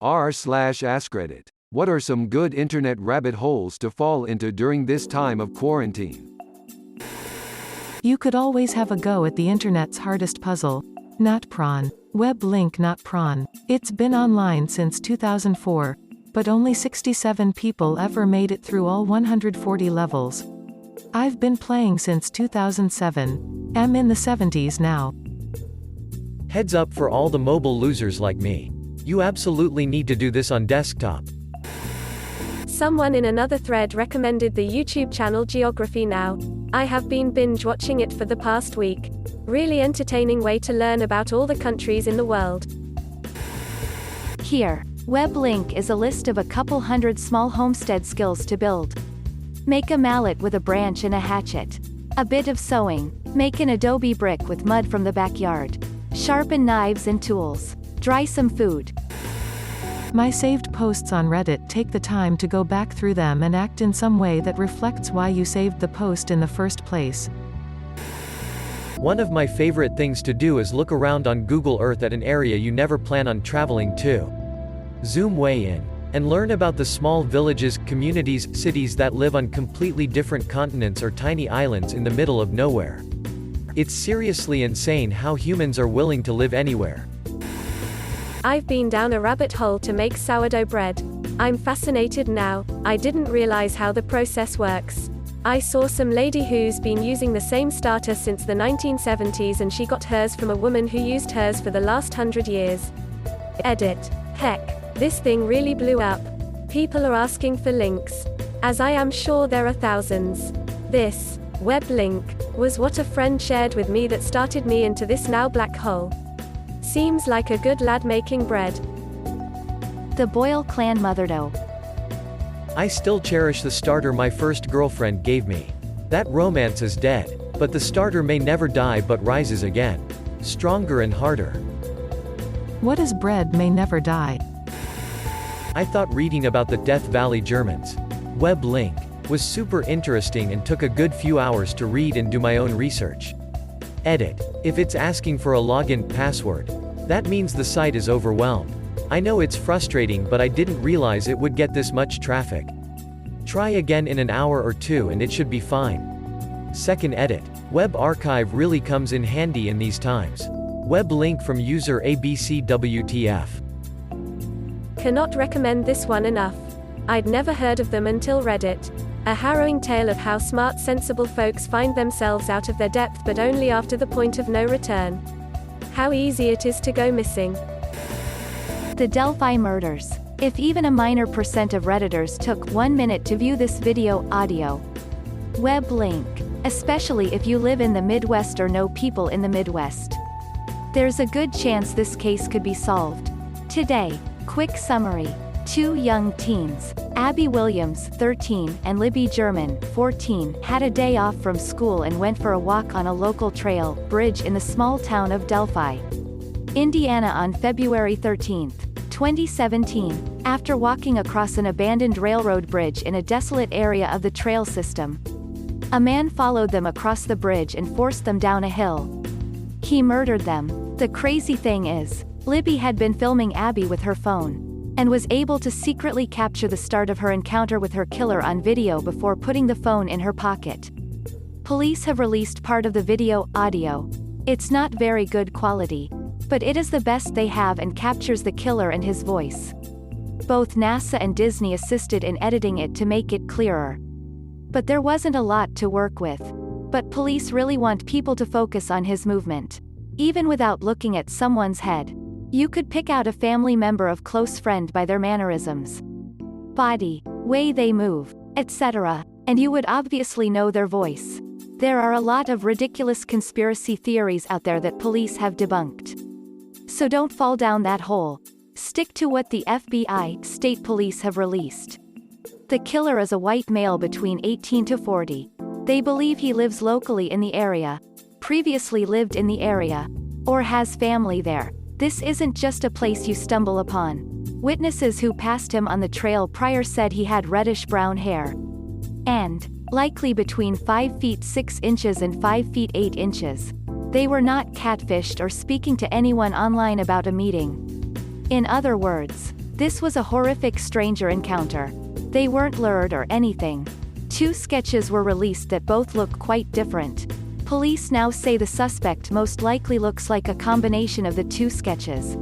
r/AskReddit. What are some good internet rabbit holes to fall into during this time of quarantine? You could always have a go at the internet's hardest puzzle. Not prawn. Web link not prawn. It's been online since 2004, but only 67 people ever made it through all 140 levels. I've been playing since 2007. I'm in the 70s now. Heads up for all the mobile losers like me. You absolutely need to do this on desktop. Someone in another thread recommended the YouTube channel Geography Now. I have been binge watching it for the past week. Really entertaining way to learn about all the countries in the world. Here, WebLink is a list of a couple hundred small homestead skills to build. Make a mallet with a branch and a hatchet. A bit of sewing. Make an adobe brick with mud from the backyard. Sharpen knives and tools. Dry some food. My saved posts on Reddit take the time to go back through them and act in some way that reflects why you saved the post in the first place. One of my favorite things to do is look around on Google Earth at an area you never plan on traveling to. Zoom way in, and learn about the small villages, communities, cities that live on completely different continents or tiny islands in the middle of nowhere. It's seriously insane how humans are willing to live anywhere. I've been down a rabbit hole to make sourdough bread. I'm fascinated now. I didn't realize how the process works. I saw some lady who's been using the same starter since the 1970s, and she got hers from a woman who used hers for the last 100 years. Edit. Heck, this thing really blew up. People are asking for links. As I am sure there are thousands. This web link was what a friend shared with me that started me into this now black hole. Seems like a good lad making bread. The Boyle Clan Motherdo. I still cherish the starter my first girlfriend gave me. That romance is dead, but the starter may never die but rises again. Stronger and harder. What is bread may never die? I thought reading about the Death Valley Germans web link was super interesting and took a good few hours to read and do my own research. Edit. If it's asking for a login password, that means the site is overwhelmed. I know it's frustrating, but I didn't realize it would get this much traffic. Try again in an hour or two and it should be fine. Second edit. Web archive really comes in handy in these times. Web link from user ABCWTF. Cannot recommend this one enough. I'd never heard of them until Reddit. A harrowing tale of how smart, sensible folks find themselves out of their depth, but only after the point of no return. How easy it is to go missing. The Delphi murders. If even a minor percent of Redditors took 1 minute to view this audio web link, especially if you live in the Midwest or know people in the Midwest, there's a good chance this case could be solved. Today, quick summary. 2 young teens, Abby Williams, 13, and Libby German, 14, had a day off from school and went for a walk on a local trail bridge in the small town of Delphi, Indiana on February 13, 2017, after walking across an abandoned railroad bridge in a desolate area of the trail system. A man followed them across the bridge and forced them down a hill. He murdered them. The crazy thing is, Libby had been filming Abby with her phone, and was able to secretly capture the start of her encounter with her killer on video before putting the phone in her pocket. Police have released part of the audio. It's not very good quality, but it is the best they have and captures the killer and his voice. Both NASA and Disney assisted in editing it to make it clearer. But there wasn't a lot to work with. But police really want people to focus on his movement. Even without looking at someone's head, you could pick out a family member of close friend by their mannerisms, body, way they move, etc., and you would obviously know their voice. There are a lot of ridiculous conspiracy theories out there that police have debunked. So don't fall down that hole. Stick to what the FBI, state police have released. The killer is a white male between 18 to 40. They believe he lives locally in the area, previously lived in the area, or has family there. This isn't just a place you stumble upon. Witnesses who passed him on the trail prior said he had reddish-brown hair. And, likely between 5 feet 6 inches and 5 feet 8 inches. They were not catfished or speaking to anyone online about a meeting. In other words, This was a horrific stranger encounter. They weren't lured or anything. 2 sketches were released that both look quite different. Police now say the suspect most likely looks like a combination of the 2 sketches.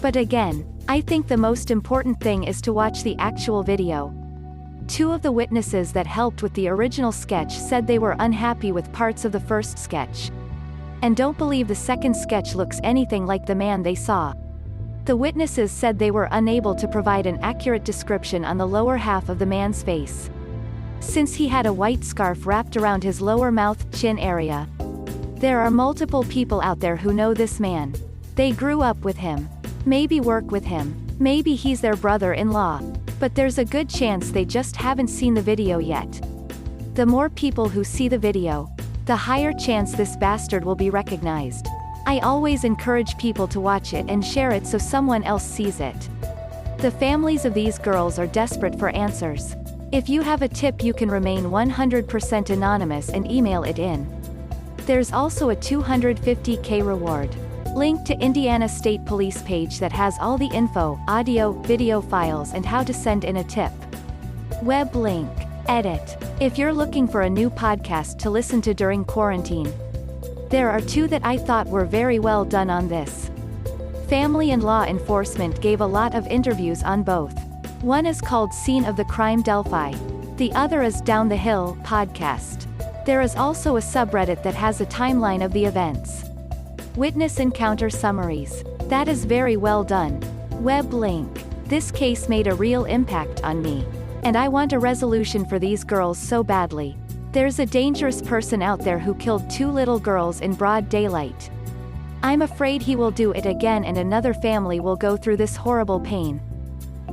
But again, I think the most important thing is to watch the actual video. 2 of the witnesses that helped with the original sketch said they were unhappy with parts of the first sketch. And don't believe the second sketch looks anything like the man they saw. The witnesses said they were unable to provide an accurate description on the lower half of the man's face, since he had a white scarf wrapped around his lower mouth-chin area. There are multiple people out there who know this man. They grew up with him. Maybe work with him. Maybe he's their brother-in-law. But there's a good chance they just haven't seen the video yet. The more people who see the video, the higher chance this bastard will be recognized. I always encourage people to watch it and share it so someone else sees it. The families of these girls are desperate for answers. If you have a tip, you can remain 100% anonymous and email it in. There's also a $250K reward. Link to Indiana State Police page that has all the info, audio, video files and how to send in a tip. Web link. Edit. If you're looking for a new podcast to listen to during quarantine, there are 2 that I thought were very well done on this. Family and Law Enforcement gave a lot of interviews on both. One is called Scene of the Crime Delphi. The other is Down the Hill podcast. There is also a subreddit that has a timeline of the events. Witness encounter summaries. That is very well done. Web link. This case made a real impact on me. And I want a resolution for these girls so badly. There's a dangerous person out there who killed 2 little girls in broad daylight. I'm afraid he will do it again and another family will go through this horrible pain.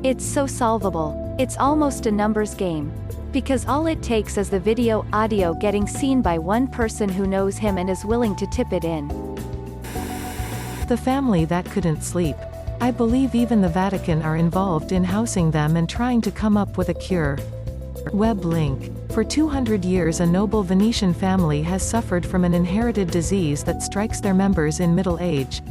It's so solvable. It's almost a numbers game. Because all it takes is the video, audio getting seen by one person who knows him and is willing to tip it in. The family that couldn't sleep. I believe even the Vatican are involved in housing them and trying to come up with a cure. Web link. For 200 years a noble Venetian family has suffered from an inherited disease that strikes their members in middle age,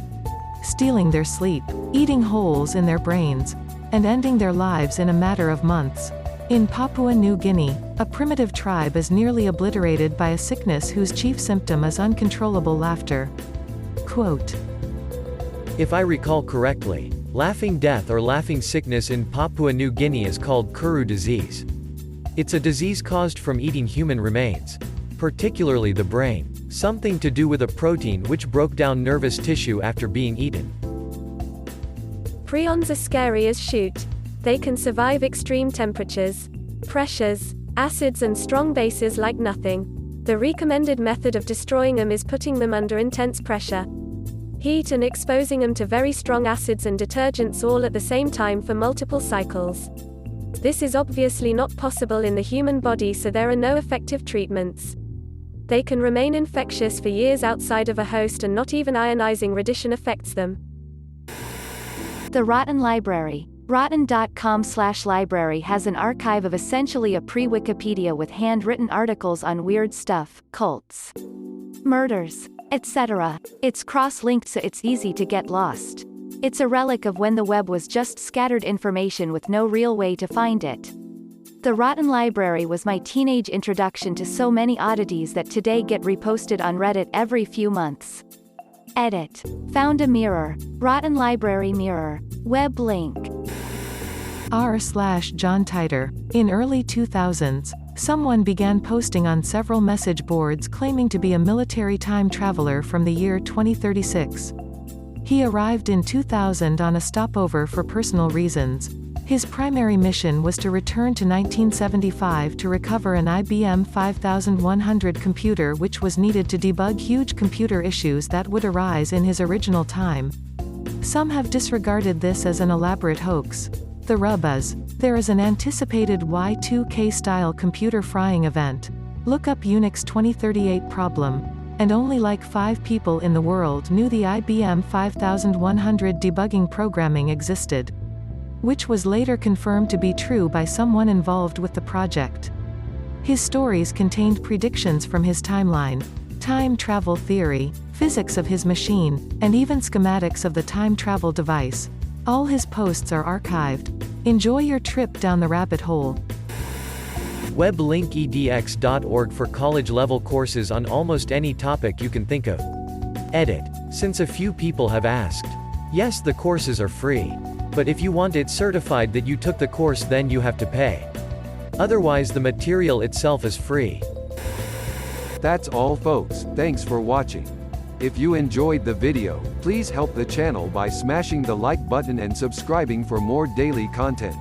stealing their sleep, eating holes in their brains, and ending their lives in a matter of months. In Papua New Guinea, a primitive tribe is nearly obliterated by a sickness whose chief symptom is uncontrollable laughter. Quote, If I recall correctly, laughing death or laughing sickness in Papua New Guinea is called Kuru disease. It's a disease caused from eating human remains, particularly the brain, something to do with a protein which broke down nervous tissue after being eaten. Prions are scary as shoot. They can survive extreme temperatures, pressures, acids and strong bases like nothing. The recommended method of destroying them is putting them under intense pressure, heat and exposing them to very strong acids and detergents all at the same time for multiple cycles. This is obviously not possible in the human body, so there are no effective treatments. They can remain infectious for years outside of a host and not even ionizing radiation affects them. The Rotten Library. Rotten.com/library has an archive of essentially a pre-Wikipedia with handwritten articles on weird stuff, cults, murders, etc. It's cross-linked so it's easy to get lost. It's a relic of when the web was just scattered information with no real way to find it. The Rotten Library was my teenage introduction to so many oddities that today get reposted on Reddit every few months. Edit. Found a mirror. Rotten Library mirror. Web link. r/John Titor. In early 2000s, someone began posting on several message boards claiming to be a military time traveler from the year 2036. He arrived in 2000 on a stopover for personal reasons. His primary mission was to return to 1975 to recover an IBM 5100 computer which was needed to debug huge computer issues that would arise in his original time. Some have disregarded this as an elaborate hoax. The rub is, there is an anticipated Y2K-style computer frying event. Look up Unix 2038 problem. And only like 5 people in the world knew the IBM 5100 debugging programming existed, which was later confirmed to be true by someone involved with the project. His stories contained predictions from his timeline, time travel theory, physics of his machine, and even schematics of the time travel device. All his posts are archived. Enjoy your trip down the rabbit hole. weblinkedx.org for college-level courses on almost any topic you can think of. Edit. Since a few people have asked. Yes, the courses are free. But if you want it certified that you took the course, then you have to pay. Otherwise, the material itself is free. That's all, folks. Thanks for watching. If you enjoyed the video, please help the channel by smashing the like button and subscribing for more daily content.